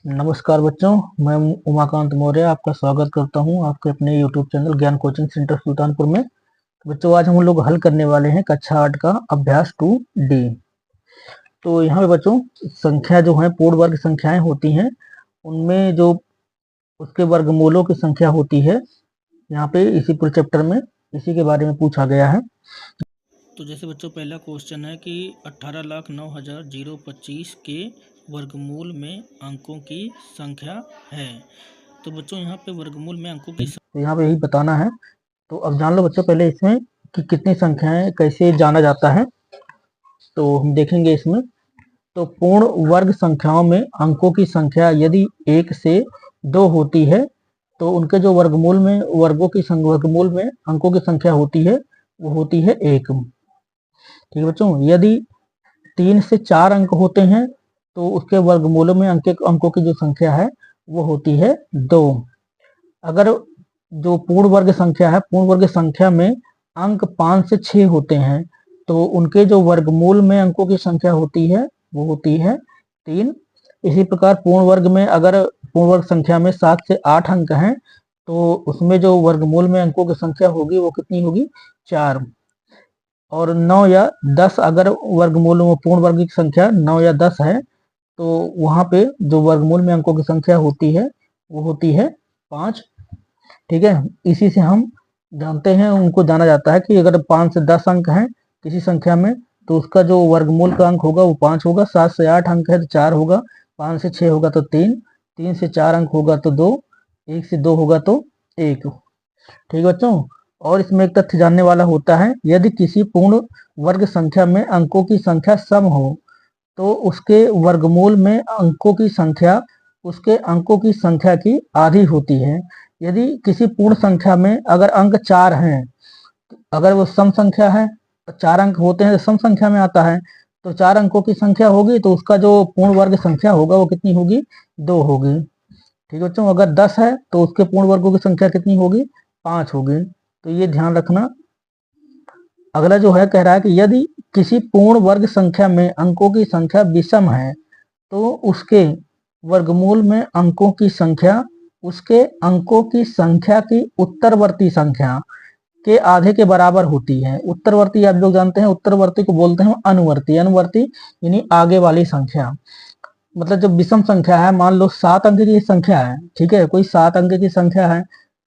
नमस्कार बच्चों, मैं उमाकांत मौर्य आपका स्वागत करता हूं आपके अपने YouTube चैनल ज्ञान कोचिंग सेंटर सुल्तानपुर में। तो बच्चों, आज हम लोग हल करने वाले हैं कक्षा 8 का अभ्यास 2D। तो यहाँ पे बच्चों संख्या जो है पूर्ण वर्ग संख्याएं होती हैं, उनमें जो उसके वर्गमूलों की संख्या होती है, यहाँ पे इसी पूरे चैप्टर में इसी के बारे में पूछा गया है। तो जैसे बच्चों पहला क्वेश्चन है कि 18,09,025 के वर्गमूल में अंकों की संख्या है। तो बच्चों यहाँ पे वर्गमूल में अंकों की तो यहाँ पे यही बताना है। तो अब जान लो बच्चों पहले इसमें कि कितनी संख्याएं कैसे जाना जाता है, तो हम देखेंगे इसमें। तो पूर्ण वर्ग संख्याओं में अंकों की संख्या यदि 1 से 2 होती है तो उनके जो वर्गमूल में वर्गमूल में अंकों की संख्या होती है वो होती है 1। ठीक है बच्चों, यदि 3 से 4 अंक होते हैं तो उसके वर्गमूलों में अंकों की जो संख्या है वो होती है 2। अगर जो पूर्ण वर्ग संख्या है, पूर्ण वर्ग संख्या में अंक 5 से 6 होते हैं तो उनके जो वर्गमूल में अंकों की संख्या होती है वो होती है 3। इसी प्रकार पूर्ण वर्ग में अगर पूर्ण वर्ग संख्या में 7 से 8 अंक हैं तो उसमें जो वर्गमूल में अंकों की संख्या होगी वो कितनी होगी, 4। और 9 या 10 अगर वर्गमूल में पूर्ण वर्ग की संख्या 9 या 10 है तो वहां पे जो वर्गमूल में अंकों की संख्या होती है वो होती है 5। ठीक है, इसी से हम जानते हैं, उनको जाना जाता है कि अगर 5 से 10 अंक हैं किसी संख्या में तो उसका जो वर्गमूल का अंक होगा वो 5 होगा। 7 से 8 अंक है तो 4 होगा, 5 से 6 होगा तो 3, 3 से 4 अंक होगा तो 2, 1 से 2 होगा तो 1। ठीक है बच्चों, और इसमें एक तथ्य जानने वाला होता है, यदि किसी पूर्ण वर्ग संख्या में अंकों की संख्या सम हो तो उसके वर्गमूल में अंकों की संख्या उसके अंकों की संख्या की आधी होती है। यदि किसी पूर्ण संख्या में अगर अंक 4 हैं, अगर वो सम संख्या है, 4 अंक होते हैं तो सम संख्या में आता है, तो 4 अंकों की संख्या होगी तो उसका जो पूर्ण वर्ग संख्या होगा वो कितनी होगी, 2 होगी। ठीक है बच्चों, अगर 10 है तो उसके पूर्ण वर्गों की संख्या कितनी होगी, 5 होगी। तो ये ध्यान रखना। अगला जो है कह रहा है कि यदि किसी पूर्ण वर्ग संख्या में अंकों की संख्या विषम है तो उसके वर्गमूल में अंकों की संख्या उसके अंकों की संख्या की उत्तरवर्ती संख्या के आधे के बराबर होती है। उत्तरवर्ती आप लोग जानते हैं, उत्तरवर्ती को बोलते हैं अनुवर्ती। अनुवर्ती यानी आगे वाली संख्या। मतलब जब विषम संख्या है, मान लो 7 अंक की संख्या है, ठीक है, कोई 7 अंक की संख्या है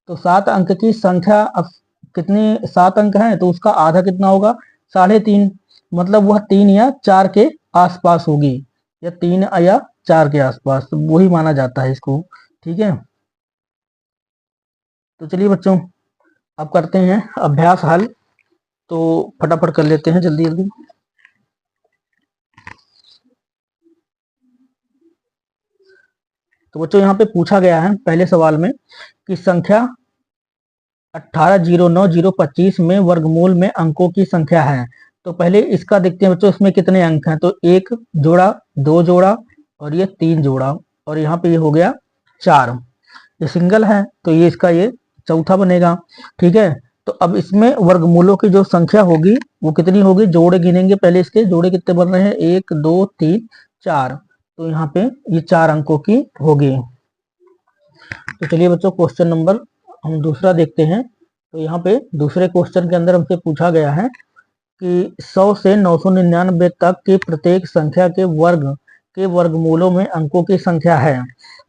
तो 7 अंक की संख्या अब कितने 7 अंक हैं तो उसका आधा कितना होगा, 3.5। मतलब वह 3 या 4 के आसपास होगी, या 3 या 4 के आसपास, तो वही माना जाता है इसको। ठीक है, तो चलिए बच्चों अब करते हैं अभ्यास हल। तो फटाफट कर लेते हैं जल्दी जल्दी। तो बच्चों यहाँ पे पूछा गया है पहले सवाल में कि संख्या 18,09,025 में वर्गमूल में अंकों की संख्या है। तो पहले इसका देखते हैं बच्चों, इसमें कितने अंक हैं। तो 1 जोड़ा, 2 जोड़ा और ये 3 जोड़ा, और यहाँ पे ये हो गया 4। ये सिंगल है तो ये इसका ये चौथा बनेगा। ठीक है, तो अब इसमें वर्गमूलों की जो संख्या होगी वो कितनी होगी, जोड़े गिनेंगे पहले। इसके जोड़े कितने बन रहे हैं, 1 2 3 4। तो यहाँ पे ये 4 अंकों की होगी। तो चलिए बच्चों क्वेश्चन नंबर हम दूसरा देखते हैं। तो यहाँ पे दूसरे क्वेश्चन के अंदर हमसे पूछा गया है कि 100 से 999 तक की प्रत्येक संख्या के वर्गमूलों में अंकों की संख्या है।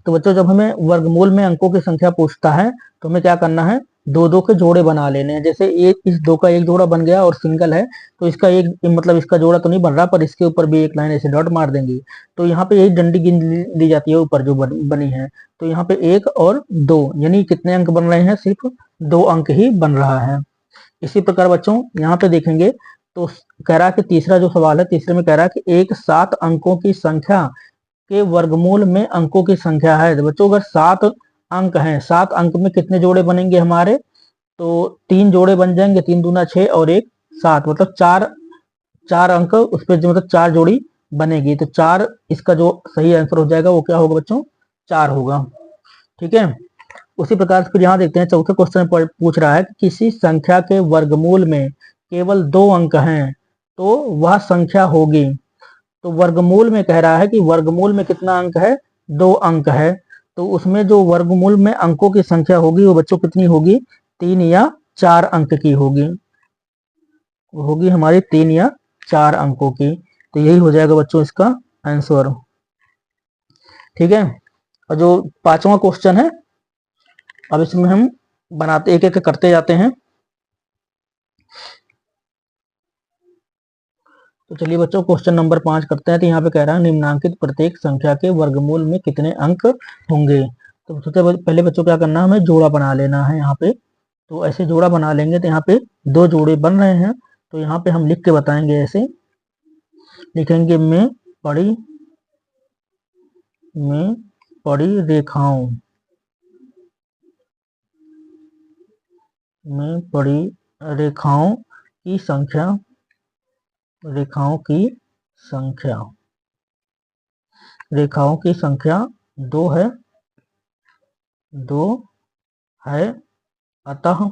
तो बच्चों जब हमें वर्गमूल में अंकों की संख्या पूछता है तो हमें क्या करना है, 2 के जोड़े बना लेने हैं। जैसे एक इस 2 का एक जोड़ा बन गया और सिंगल है तो इसका एक मतलब इसका जोड़ा तो नहीं बन रहा, पर इसके ऊपर भी एक लाइन ऐसे डॉट मार देंगे तो यहाँ पे यही डंडी गिन ली जाती है ऊपर जो बनी है। तो यहाँ पे 1 और 2 यानी कितने अंक बन रहे हैं, सिर्फ 2 अंक ही बन रहा है। इसी प्रकार बच्चों यहाँ पे देखेंगे तो कह रहा है कि तीसरा जो सवाल है, तीसरे में कह रहा है कि एक 7 अंकों की संख्या के वर्गमूल में अंकों की संख्या है। तो बच्चों अगर 7 अंक हैं, 7 अंक में कितने जोड़े बनेंगे हमारे, तो 3 जोड़े बन जाएंगे, 3 दूना 6 और 1 7, मतलब 4 अंक उस पर मतलब 4 जोड़ी बनेगी। तो 4 इसका जो सही आंसर हो जाएगा वो क्या होगा बच्चों, 4 होगा। ठीक है, उसी प्रकार फिर यहाँ देखते हैं चौथे क्वेश्चन में पूछ रहा है कि किसी संख्या के वर्गमूल में केवल 2 अंक हैं तो वह संख्या होगी। तो वर्गमूल में कह रहा है कि वर्गमूल में कितना अंक है, 2 अंक है, तो उसमें जो वर्गमूल में अंकों की संख्या होगी वो बच्चों कितनी होगी? 3 या 4 अंक की होगी। वो होगी हमारी 3 या 4 अंकों की। तो यही हो जाएगा बच्चों इसका आंसर। ठीक है। और जो 5वां क्वेश्चन है, अब इसमें हम बनाते एक एक करते जाते हैं। तो चलिए बच्चों क्वेश्चन नंबर 5 करते हैं। तो यहाँ पे कह रहा है निम्नांकित प्रत्येक संख्या के वर्गमूल में कितने अंक होंगे। तो सबसे पहले बच्चों क्या करना है, हमें जोड़ा बना लेना है यहाँ पे। तो ऐसे जोड़ा बना लेंगे तो यहाँ पे 2 जोड़े बन रहे हैं। तो यहाँ पे हम लिख के बताएंगे, ऐसे लिखेंगे में पड़ी रेखाओं में पड़ी रेखाओं की संख्या रेखाओं की संख्या 2 है 2 है। अतः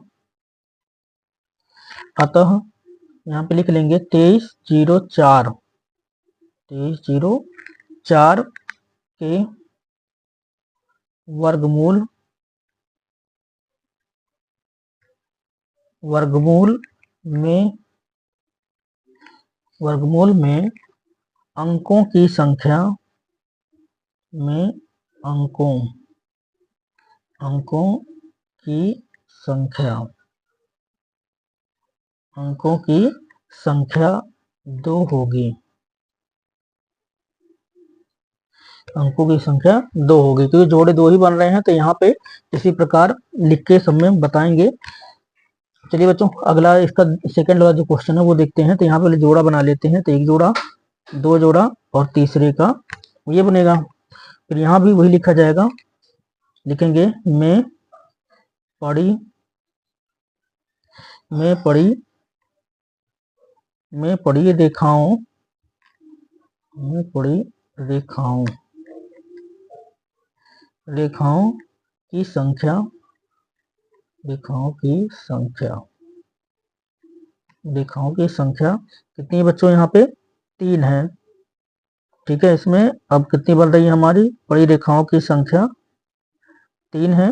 यहाँ पे लिख लेंगे 2304 के वर्गमूल में अंकों की संख्या में अंकों की संख्या 2 होगी। अंकों की संख्या 2 होगी, क्योंकि जोड़े 2 ही बन रहे हैं। तो यहाँ पे इसी प्रकार लिख के सब में बताएंगे। चलिए बच्चों अगला इसका सेकंड वाला जो क्वेश्चन है वो देखते हैं। तो यहाँ पे जोड़ा बना लेते हैं। तो 1 जोड़ा 2 जोड़ा और तीसरे का ये बनेगा। फिर यहाँ भी वही लिखा जाएगा, लिखेंगे में पड़ी रेखाओं की संख्या कितनी है बच्चों? यहाँ पे 3 है। ठीक है। इसमें अब कितनी बन रही है हमारी बड़ी रेखाओं की संख्या? 3 है।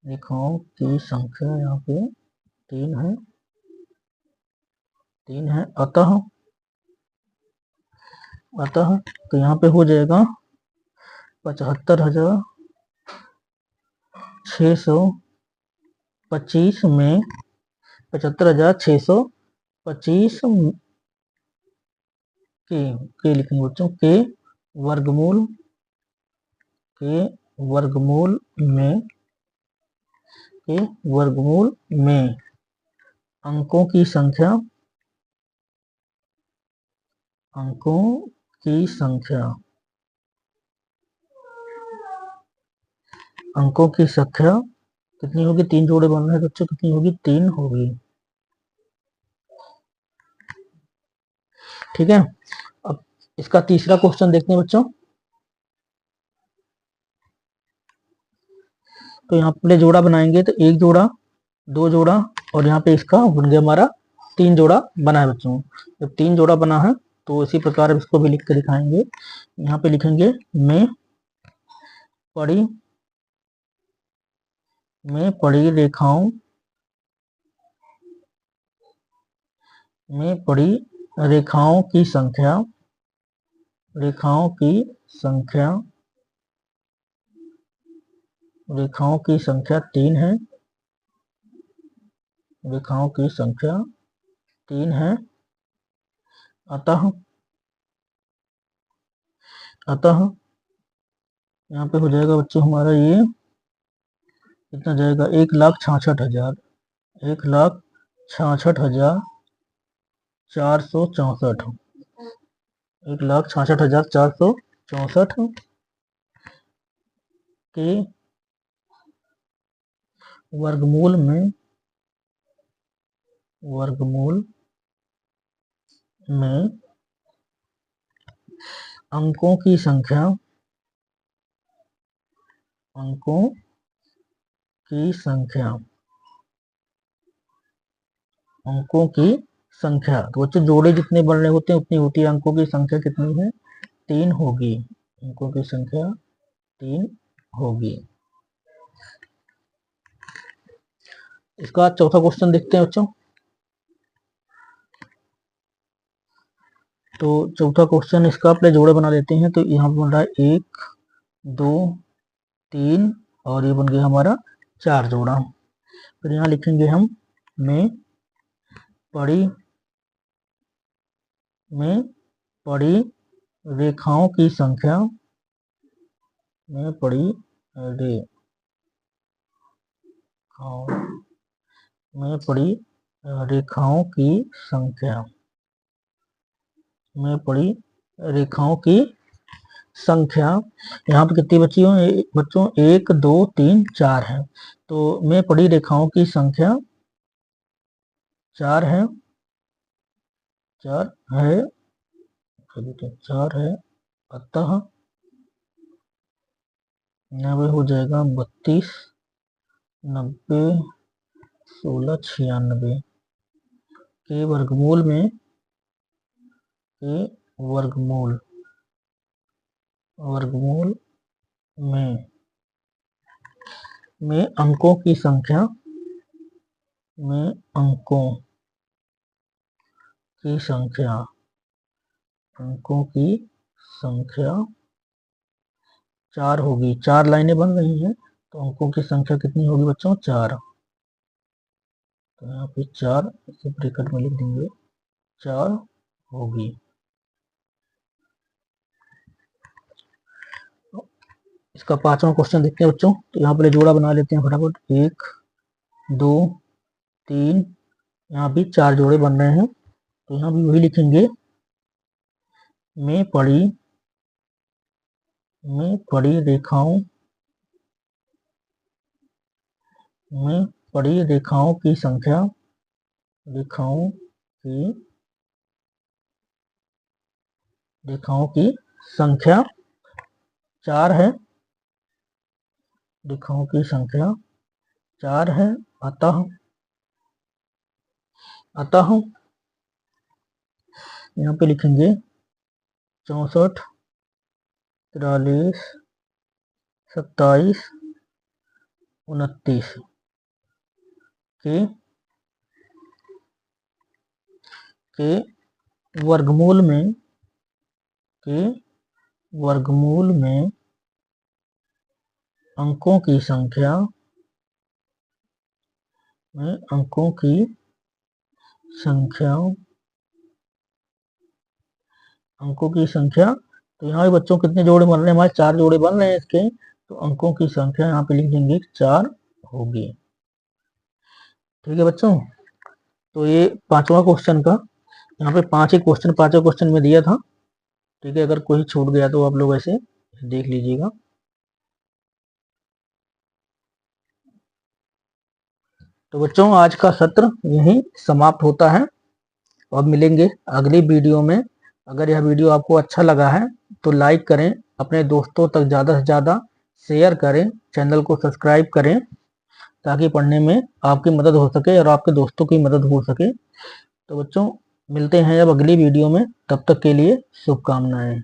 रेखाओं की संख्या यहाँ पे 3 है। अतः तो यहाँ पे हो जाएगा 75,625 में 75,625 के लिखेंगे बच्चों के वर्गमूल में अंकों की संख्या कितनी होगी? 3 जोड़े बन रहे हैं बच्चों, कितनी होगी? 3 होगी। ठीक है। अब इसका तीसरा क्वेश्चन देखते हैं बच्चों। तो यहाँ पे जोड़ा बनाएंगे तो 1 जोड़ा 2 जोड़ा और यहाँ पे इसका बन गया हमारा 3 जोड़ा बना है बच्चों। जब 3 जोड़ा बना है तो इसी प्रकार इसको भी लिख के दिखाएंगे। यहाँ पे लिखेंगे में पड़ी रेखाओं की संख्या 3 है। अतः यहाँ पे हो जाएगा बच्चों हमारा ये कितना जाएगा? 1,66,000 1,66,464 1,66,464 के वर्गमूल में अंकों की संख्या तो बच्चों जोड़े जितने बन रहे होते हैं उतनी होती है। अंकों की संख्या कितनी है? 3 होगी। अंकों की संख्या 3 होगी। इसका चौथा क्वेश्चन देखते हैं बच्चों। तो चौथा क्वेश्चन इसका अपने जोड़े बना लेते हैं। तो यहाँ पर बन रहा है 1 2 3 और ये बन गया हमारा 4 जोड़ा। फिर यहाँ लिखेंगे हम में पड़ी रेखाओं की संख्या, में पड़ी रेखाओं की संख्या, में पड़ी रेखाओं की संख्या यहाँ पे कितनी बची हो बच्चों? 1 2 3 4 है। तो में पड़ी रेखाओं की संख्या 4 है, 4 है, अतः यहाँ हो जाएगा 32 90 16 96 के वर्गमूल में अंकों की संख्या, अंकों की संख्या 4 होगी। 4 लाइनें बन रही हैं, तो अंकों की संख्या कितनी होगी बच्चों? 4। तो यहाँ पे 4 इसे ब्रैकेट में लिख देंगे, 4 होगी। इसका पांचवा क्वेश्चन देखते हैं बच्चों। तो यहाँ पे जोड़ा बना लेते हैं फटाफट। 1 2 3, यहाँ भी 4 जोड़े बन रहे हैं। तो यहाँ भी वही लिखेंगे, में पड़ी रेखाओं की संख्या, रेखाओं की संख्या 4 है, रेखाओं की संख्या 4 है। अतः यहाँ पे लिखेंगे 64 43 27 29 के वर्गमूल में अंकों की संख्या, तो यहाँ भी बच्चों कितने जोड़े बन रहे हैं? हमारे 4 जोड़े बन रहे हैं इसके। तो अंकों की संख्या यहाँ पे लिख देंगे 4 होगी। ठीक है बच्चों। तो ये पांचवा क्वेश्चन का, यहाँ पे 5 ही क्वेश्चन पांचवें क्वेश्चन में दिया था। ठीक है, अगर कोई छूट गया तो आप लोग ऐसे देख लीजिएगा। तो बच्चों आज का सत्र यहीं समाप्त होता है। अब मिलेंगे अगली वीडियो में। अगर यह वीडियो आपको अच्छा लगा है तो लाइक करें, अपने दोस्तों तक ज़्यादा से ज़्यादा शेयर करें, चैनल को सब्सक्राइब करें, ताकि पढ़ने में आपकी मदद हो सके और आपके दोस्तों की मदद हो सके। तो बच्चों मिलते हैं अब अगली वीडियो में, तब तक के लिए शुभकामनाएं।